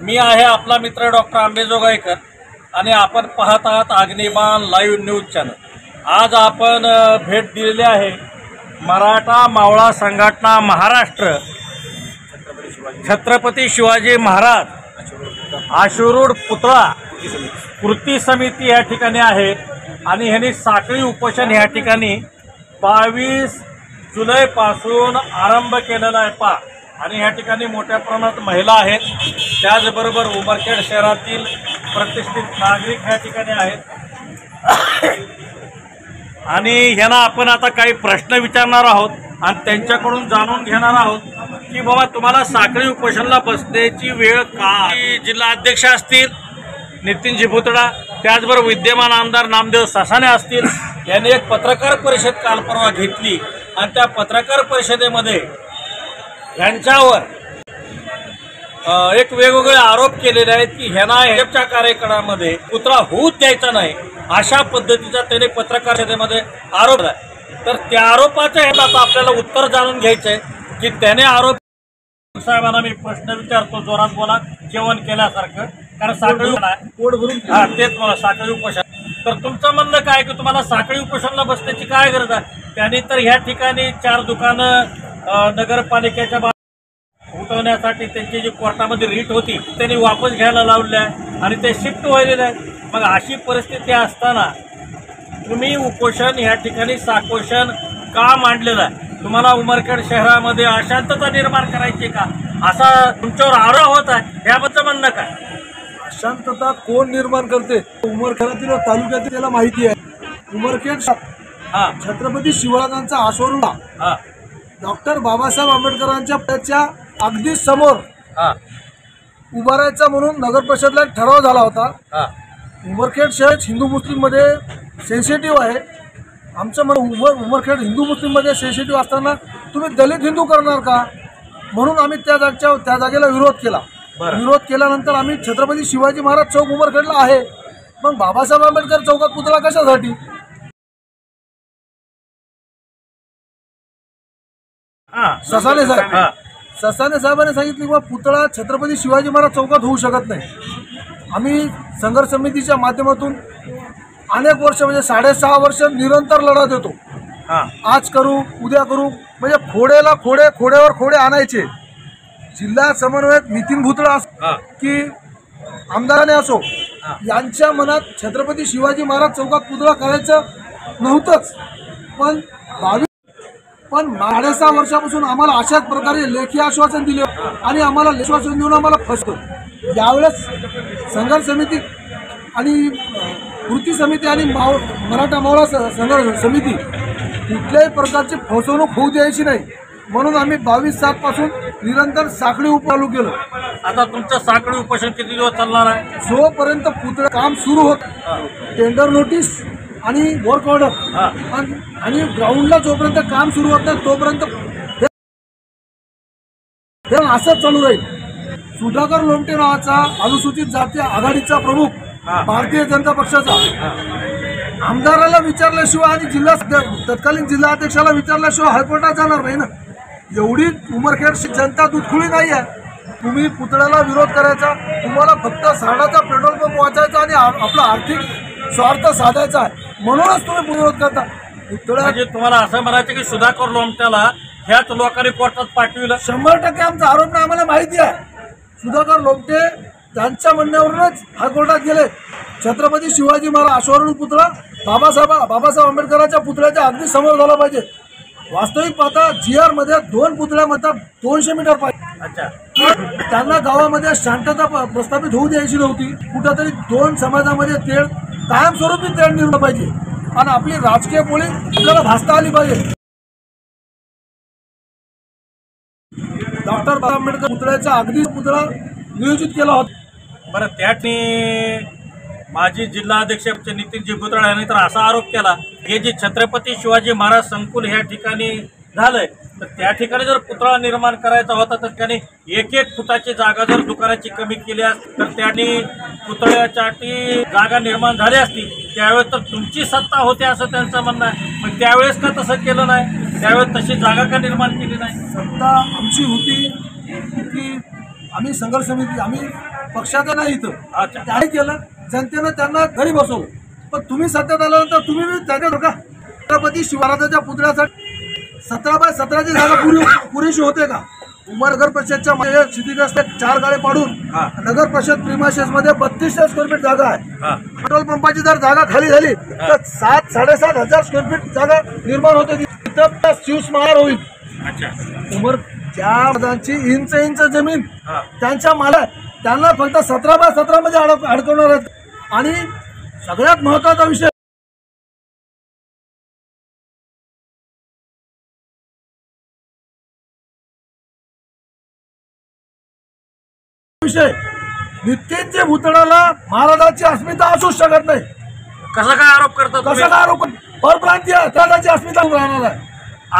मी आहे आपला मित्र डॉक्टर आंबेजोगाईकर आणि आपण पाहत आहात अग्निबाण लाईव्ह न्यूज चॅनल। आज आपण भेट दिलेली आहे मराठा मावळा संघटना महाराष्ट्र छत्रपती शिवाजी महाराज आशुरोड पुतळा कृती समिती या ठिकाणी आहे आणि ह्यांनी साखळी उपोषण या ठिकाणी 22 जुलैपासून आरंभ केलेला आहे आणि ह्या ठिकाणी मोठ्या प्रमाणात महिला आहेत, त्याचबरोबर उमरखेड शहरातील प्रतिष्ठित नागरिक ह्या ठिकाणी आहेत आणि ह्यांना आपण आता काही प्रश्न विचारणार आहोत आणि त्यांच्याकडून जाणून घेणार आहोत की बाबा तुम्हाला साखळी उपोषणाला बसण्याची वेळ का। जिल्हा अध्यक्ष असतील नितीनजी भुतडा, त्याचबरोबर विद्यमान आमदार नामदेव सासाने असतील, यांनी एक पत्रकार परिषद काल परवा घेतली आणि त्या पत्रकार परिषदेमध्ये यांच्यावर एक वेगवेगळे आरोप केलेले आहेत की ह्यांना ह्याच्या कार्यक्रमामध्ये पुतळा होऊच द्यायचा नाही अशा पद्धतीचा त्याने पत्रकार परिषदेमध्ये आरोप आहे। तर त्या आरोपाचे आता आपल्याला उत्तर जाणून घ्यायचे की त्याने आरोप साहेबांना मी प्रश्न विचारतो, जोरात बोला, जेवण केल्यासारखं, कारण साखळी पोट भरून तेच मला साखळी उपोषण। तर तुमचं म्हणणं काय की तुम्हाला साखळी उपोषणाला बसण्याची काय गरज आहे? त्यांनी तर ह्या ठिकाणी 4 दुकानं नगरपालिकेच्या उठवण्यासाठी त्यांची जी कोर्टामध्ये रीट होती त्यांनी वापस घ्यायला लावली आहे आणि ते शिफ्ट व्हायलेले आहेत। मग अशी परिस्थिती असताना तुम्ही उपोषण ह्या ठिकाणी साकोषण का मांडलेलं आहे? तुम्हाला उमरखेड शहरामध्ये अशांतता निर्माण करायची का असा तुमच्यावर आरोप होत आहे, याबद्दल म्हणणं काय? अशांतता कोण निर्माण करते? उमरखेडातील तालुक्यातील त्याला माहिती आहे। उमरखेड छत्रपती शिवाजींचा आश्रम डॉक्टर बाबासाहेब आंबेडकरांच्या पुतळ्याच्या अगदी समोर उभारायचा म्हणून नगर परिषदला ठराव झाला होता। उमरखेड शहर हिंदू मुस्लिम मध्ये सेन्सिटिव्ह आहे। आमचं म्हणणं उमरखेड हिंदू मुस्लिम मध्ये सेन्सिटिव्ह असताना तुम्ही दलित हिंदू करणार का, म्हणून आम्ही त्या जागेला विरोध केला। विरोध केल्यानंतर आम्ही छत्रपती शिवाजी महाराज चौक उमरखेडला आहे, मग बाबासाहेब आंबेडकर चौकात पुतळा कशासाठी? ससाने साहेबांनी सांगितले की पुतळा छत्रपती शिवाजी महाराज चौकात होऊ शकत नाही। आम्ही संघर्ष समितीच्या माध्यमातून अनेक वर्ष म्हणजे 6.5 वर्ष निरंतर लढा देतो। आज करू उद्या करू म्हणजे खोडेला खोडे खोड्यावर खोडे आणायचे। जिल्हा समन्वयक नितीन भुतडा की आमदाराने असो, यांच्या मनात छत्रपती शिवाजी महाराज चौकात पुतळा करायचं नव्हतंच, पण 6.5 वर्षापासून आम्हाला अशाच प्रकारे लेखी आश्वासन दिले आणि आम्हाला आश्वासन देऊन आम्हाला फसतो। यावेळेस संघर्ष समिती आणि कृती समिती आणि मराठा मावळा संघर्ष समिती कुठल्याही प्रकारची फसवणूक होऊ द्यायची नाही, म्हणून आम्ही 22/7 पासून निरंतर साखळी उपोषण चालू केलं। आता तुमचं साखळी उपोषण किती दिवस चालणार आहे? जोपर्यंत पुतळा काम सुरू होत, टेंडर नोटीस आणि वर्क ऑर्डर आणि ग्राउंडला जोपर्यंत काम सुरू होत नाही तोपर्यंत असंच चालू राहील। सुधाकर लोमटे नावाचा अनुसूचित जाती आघाडीचा प्रमुख भारतीय जनता पक्षाचा आमदाराला विचारल्याशिवाय आणि तत्कालीन जिल्हाध्यक्षाला विचारल्याशिवाय हायकोर्टात जाणार नाही ना। एवढी उमरखेड जनता दूधखुळी नाही आहे। तुम्ही पुतळ्याला विरोध करायचा, तुम्हाला फक्त साडाचा पेट्रोल पंप वाचायचा आणि आपला आर्थिक स्वार्थ साधायचा आहे, म्हणूनच तुम्ही विरोध करता। पुतळ्या म्हणजे तुम्हाला असं म्हणायचं की सुधाकर लोमट्याला ह्याच लोकांनी कोर्टात पाठविलं? 100% आमचा आरोप नाही, आम्हाला माहिती आहे। सुधाकर लोमटे त्यांच्या म्हणण्यावरूनच हायकोर्टात गेले। छत्रपती शिवाजी महाराज आश्वासन पुतळा बाबासाहेब आंबेडकरांच्या पुतळ्याच्या अगदी समोर झाला पाहिजे। वास्तविक पाहता GR मध्ये 2 पुतळ्यामध्ये 200 मीटर पाहिजे। अच्छा, त्यांना गावामध्ये शांतता प्रस्थापित होऊ द्यायची नव्हती। कुठेतरी 2 समाजामध्ये तेढ कायमस्वरूपी तेढ निर्माण पाहिजे आणि आपली राजकीय पोळी आपल्याला भासता आली पाहिजे। डॉक्टर बाबासाहेब आंबेडकर पुतळ्याचा अगदी पुतळा नियोजित केला होता। बरं, त्याने माजी जिल्हाध्यक्ष नितीनजी भुतडा यांनी तर असा आरोप केला हे जे छत्रपती शिवाजी महाराज संकुल ह्या ठिकाणी झालंय, तर त्या ठिकाणी जर पुतळा निर्माण करायचा होता तर त्याने 1-1 फुटाची जागा जर दुकानाची कमी केली असती तर त्यांनी पुतळ्यासाठी जागा निर्माण झाली असती। त्यावेळेस तर तुमची सत्ता होती असं त्यांचं म्हणणं आहे, मग त्यावेळेस का तसं केलं नाही? त्यावेळेस तशी जागा का निर्माण केली नाही? सत्ता आमची होती की आम्ही संघर्ष समिती आम्ही पक्षाचं नाही इथं अच्छा. त्याही केलं, जनतेनं त्यांना घरी बसवलं. पण तुम्ही सत्तेत आल्यानंतर तुम्ही त्याच्यात का छत्रपती शिवराजाच्या पुतळ्यासाठी 17x17ची जागा पुरेशी होते का? उमरनगर परिषदच्या क्षतिग्रस्त 4 गाळे पाडून नगर परिषद प्रिमायसेस मध्ये 3200 स्क्वेअर फीट जागा आहे. पेट्रोल पंपाची जर जागा खाली झाली तर 7-7.5 स्क्वेअर फीट जागा निर्माण होते. तिथं शिवस्मारक होईल. उमर ज्या पदांची इंच जमीन त्यांच्या मालक त्यांना फक्त 17x17 मध्ये अडकवणार आहेत. आणि सगळ्यात महत्वाचा विषय नित्यांच्या भूतळाला महाराजांची अस्मिता असूच शकत नाही. कसा काय आरोप करतात? कसा काय आरोप? परप्रांतीय त्याची अस्मिता राहणार आहे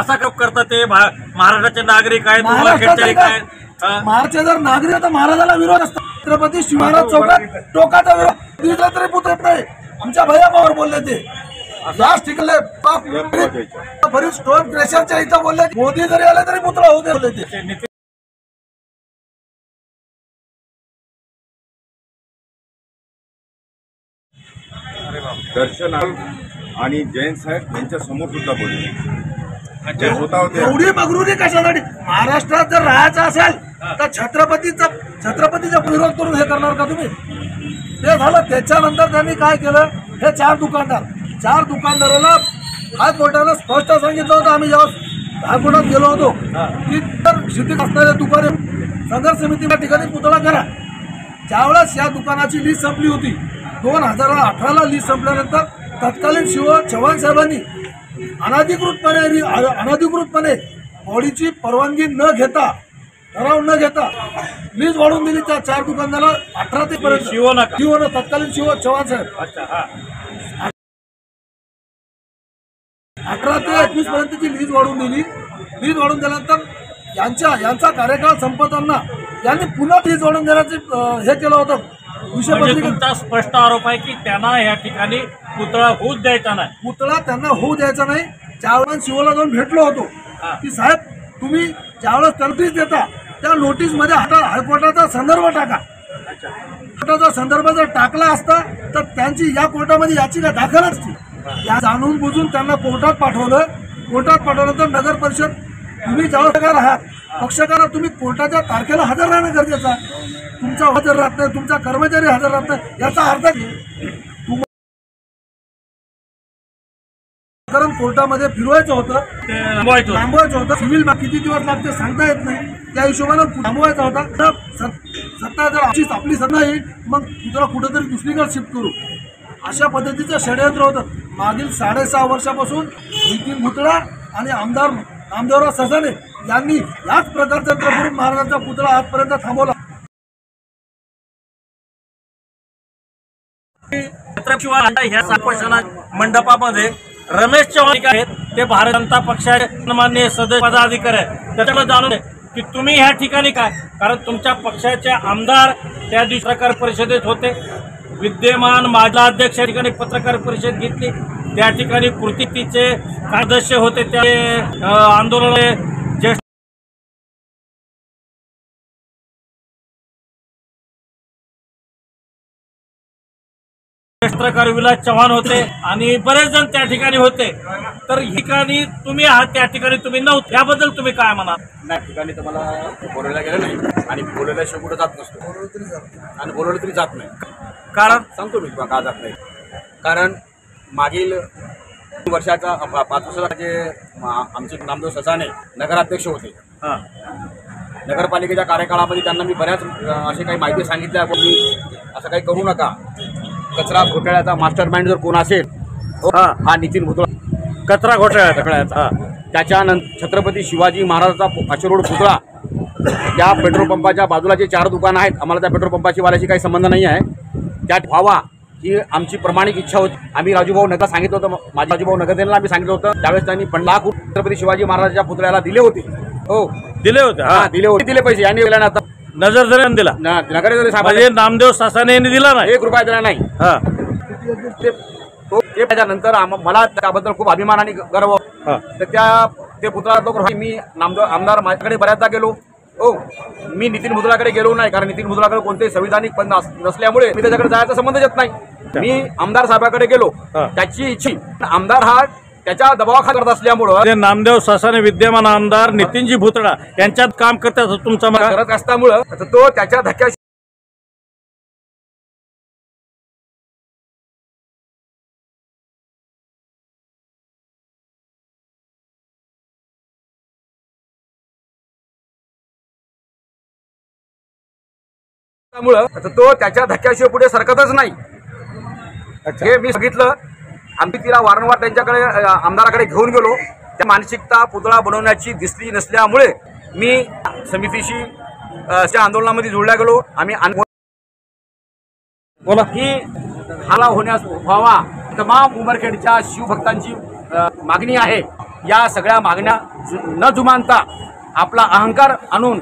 असा आरोप करतात. ते महाराष्ट्राचे नागरिक आहेत, महाराष्ट्राचे जर नागरिक तर महाराजाला विरोध असतो. छत्रपती शिवराज चौकात टोकाचा विरोध दिसला तरी पुतळत नाही. आमच्या भैयाबावर बोलले ते याच ठिकाणी बरीच स्टोन क्रेशरच्या इथं बोलले. मोदी जरी आले तरी पुतळा होऊ दे बोलले ते. दर्शन आणि जयंत साहेब यांच्या समोर सुद्धा बोलले होते. एवढी मगरुरी कशासाठी? महाराष्ट्रात जर राहायचं असेल तर छत्रपतीचा विरोध करून हे करणार का तुम्ही? ते झालं. त्याच्यानंतर त्यांनी काय केलं? हे 4 दुकानदाराला हायकोर्टाला स्पष्ट सांगितलं होतं. आम्ही जेव्हा हायकोर्टात गेलो होतो की तर शिथिल असणाऱ्या दुकाने संघर्ष समितीच्या ठिकाणी पुतळा करा. त्यावेळेस या दुकानाची लीज संपली होती. 2018ला लीज संपल्यानंतर तत्कालीन चव्हाण साहेबांनी अनधिकृतपणे बॉडीची परवानगी न घेता ठराव न घेता लीज वाढवून दिली त्या 4 दुकानदाराला 18 ते पर्यंत. तत्कालीन चव्हाण साहेब 18 ते 21 पर्यंतची लीज वाढवून दिली. लीज वाढवून दिल्यानंतर यांचा कार्यकाळ संपताना यांनी पुन्हा लीज वाढवून देण्याचे हे केलं होतं. तुमचा स्पष्ट आरोप आहे की त्यांना या ठिकाणी पुतळा होऊच द्यायचा नाही. पुतळा त्यांना होऊ द्यायचा नाही. ज्यावेळेस शिवला जाऊन भेटलो होतो की साहेब तुम्ही ज्यावेळेस नोटीस देता त्या नोटीसमध्ये हायकोर्टाचा संदर्भ टाका. कोर्टाचा संदर्भ जर टाकला असता तर त्यांची या कोर्टामध्ये याचिका दाखल असती. या जाणून बुजून त्यांना कोर्टात पाठवलं. कोर्टात पाठवल्यानंतर नगर परिषद तुम्ही जबाबदार आहात, पक्षकार तुम्ही कोर्टाच्या तारखेला हजर राहणं गरजेचं आहे. तुमचा हजर राहत नाही, तुमचा कर्मचारी हजर राहत नाही, याचा अर्थ कारण कोर्टामध्ये फिरवायचं होतं, थांबवायचं होतं. सिव्हिल किती दिवस लागते सांगता येत नाही. त्या हिशोबानं थांबवायचा होता. सत्ता जर आपली सत्ता येईल मग तुला कुठेतरी दुसरीकडे शिफ्ट करू अशा पद्धतीचं षडयंत्र होतं. मागील 6.5 वर्षापासून नितीन भुतळा आणि आमदार नामदेवराव ससाणे यांनी याच प्रकारचा करून महाराजांचा पुतळा आजपर्यंत थांबवला. ह्या संभाषणा मंडपामध्ये रमेश चव्हाण आहेत, ते भारतीय जनता पक्षाचे माननीय सदस्य पदाधिकारी आहेत. त्याच्यामुळे जाणून की तुम्ही ह्या ठिकाणी काय, कारण तुमच्या पक्षाचे आमदार त्या दिवशी पत्रकार परिषदेत होते. विद्यमान माजी अध्यक्ष या ठिकाणी पत्रकार परिषद घेतली. त्या ठिकाणी कृतीचे सदस्य होते. त्या आंदोलन ज्येष्ठ पत्रकार विलास चव्हाण होते आणि बरेच जण त्या ठिकाणी होते. तर ठिकाणी तुम्ही आहात, त्या ठिकाणी तुम्ही नव्हते, याबद्दल तुम्ही काय म्हणाल? नाही, ठिकाणी तर मला बोलायला गेलं नाही आणि बोलवल्याशिवाय कुठं जात नसतो आणि बोलवलं तरी जात नाही. कारण सांगतो मी का जात नाही. कारण मागील वर्षाचा 5 वर्षाचा जे आमचे नामदेव ससाणे नगराध्यक्ष होते, नगरपालिकेच्या कार्यकाळामध्ये त्यांना मी बऱ्याच असे काही माहिती सांगितल्या की मी असं काही करू नका. कचरा घोटाळ्याचा मास्टर माइंड जर कोण असेल हा नितीन भुतळा, कचरा घोटाळ्याचा. त्याच्यानंतर छत्रपती शिवाजी महाराजांचा अशरोड पुतळा, त्या पेट्रोल पंपाच्या बाजूला जे 4 दुकानं आहेत, आम्हाला त्या पेट्रोल पंपाची वाल्याशी काही संबंध नाही आहे, त्यात व्हावा ही आमची प्रामाणिक इच्छा होती. आम्ही राजूभाऊ नगर सांगितलं होतं, माझे राजूभाऊ नगरदेवाला आम्ही सांगितलं होतं. त्यावेळेस त्यांनी 50 लाख छत्रपती शिवाजी महाराजांच्या पुतळ्याला दिले होते. हो दिले होते, दिले पैसे यांनी दिला ना. आता नजर जरी दिला नगरदेव साहेब नामदेव सासाने यांनी दिला ना, 1 रुपया दिला नाही. ते त्याच्यानंतर मला त्याबद्दल खूप अभिमान आणि गर्व. तर ते पुतळा मी आमदार माझ्याकडे बऱ्याचदा गेलो. हो, मी नितीन मुदलाकडे गेलो नाही, कारण नितीन मुदलाकडे कोणतेही संविधानिक पद नसल्यामुळे मी त्याच्याकडे जायचा संबंध येत नाही. मी आमदार साहेबाकडे गेलो, त्याची इच्छा आमदार हा त्याच्या दबावाखाली करत असल्यामुळं ते नामदेव सासाने विद्यमान आमदार नितीनजी भुतडा यांच्यात काम करतात तुमचा करत असल्यामुळं तो त्याच्या धक्क्याशी तो त्याच्या धक्क्याशिवाय पुढे सरकतच नाही. हे मी बघितलं. आम्ही तिला वारंवार त्यांच्याकडे आमदाराकडे घेऊन गेलो. त्या मानसिकता पुतळा बनवण्याची दिसली नसल्यामुळे मी समितीशी त्या आंदोलनामध्ये जोडला गेलो. आम्ही बोला की हाला होण्यास व्हावा तमाम उमरखेडच्या शिवभक्तांची मागणी आहे. या सगळ्या मागण्या न जुमानता आपला अहंकार आणून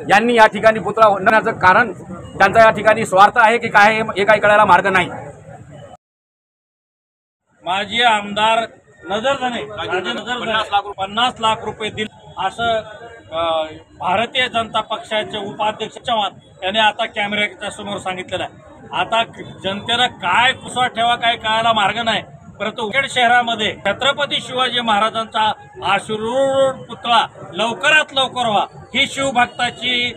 यांनी या ठिकाणी पुतळा बनवण्याचं कारण त्यांचा या ठिकाणी स्वार्थ आहे की काय हे काही कळायला मार्ग नाही. माजी आमदार नजरधने 50 लाख रुपये दिले असं भारतीय जनता पक्षाचे उपाध्यक्ष चव्हाण यांनी आता कॅमेऱ्याच्या समोर सांगितलेलं आहे. आता जनतेला काय कुसवा ठेवा काय कळायला मार्ग नाही. परंतु उमरखेड शहरामध्ये छत्रपती शिवाजी महाराजांचा आशिरूढ पुतळा लवकरात लवकर व्हा ही शिवभक्ताची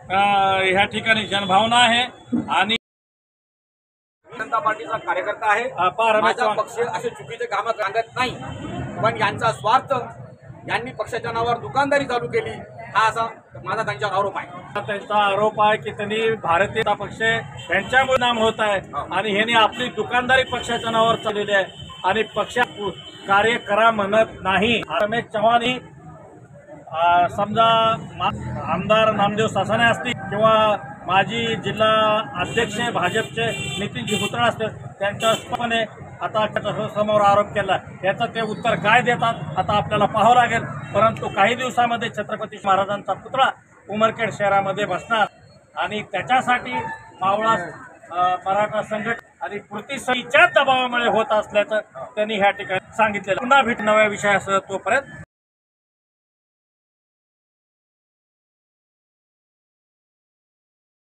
ह्या ठिकाणी जनभावना आहे. आणि जनता पार्टीचा कार्यकर्ता आहे. माझा पक्ष असे चुकीचे कामं सांगत नाही, पण यांचा स्वार्थ यांनी पक्षाच्या नावावर दुकानदारी चालू केली हा असा माझा त्यांच्यावर आरोप आहे. त्यांचा आरोप आहे की त्यांनी भारतीय जनता पक्ष यांच्यामुळे नाम होत आहे आणि ह्यांनी आपली दुकानदारी पक्षाच्या नावावर चाललेली आहे आणि पक्ष कार्य करा म्हणत नाही. रमेश चव्हाण ही समजा आमदार नामदेव सासाने असतील किंवा माजी जिल्हा अध्यक्ष भाजपचे नितीनजी भुतडा असतील त्यांच्या स्पष्टपणे आता समोर आरोप केला. याचं ते उत्तर काय देतात आता आपल्याला पाहावं लागेल. परंतु काही दिवसामध्ये छत्रपती महाराजांचा पुतळा उमरखेड शहरामध्ये बसणार आणि त्याच्यासाठी मावळा मराठा संघटना आणि कृतीच्या दबावामुळे होत असल्याचं त्यांनी ह्या ठिकाणी सांगितलेलं. पुन्हा भेट नव्या विषयासह तोपर्यंत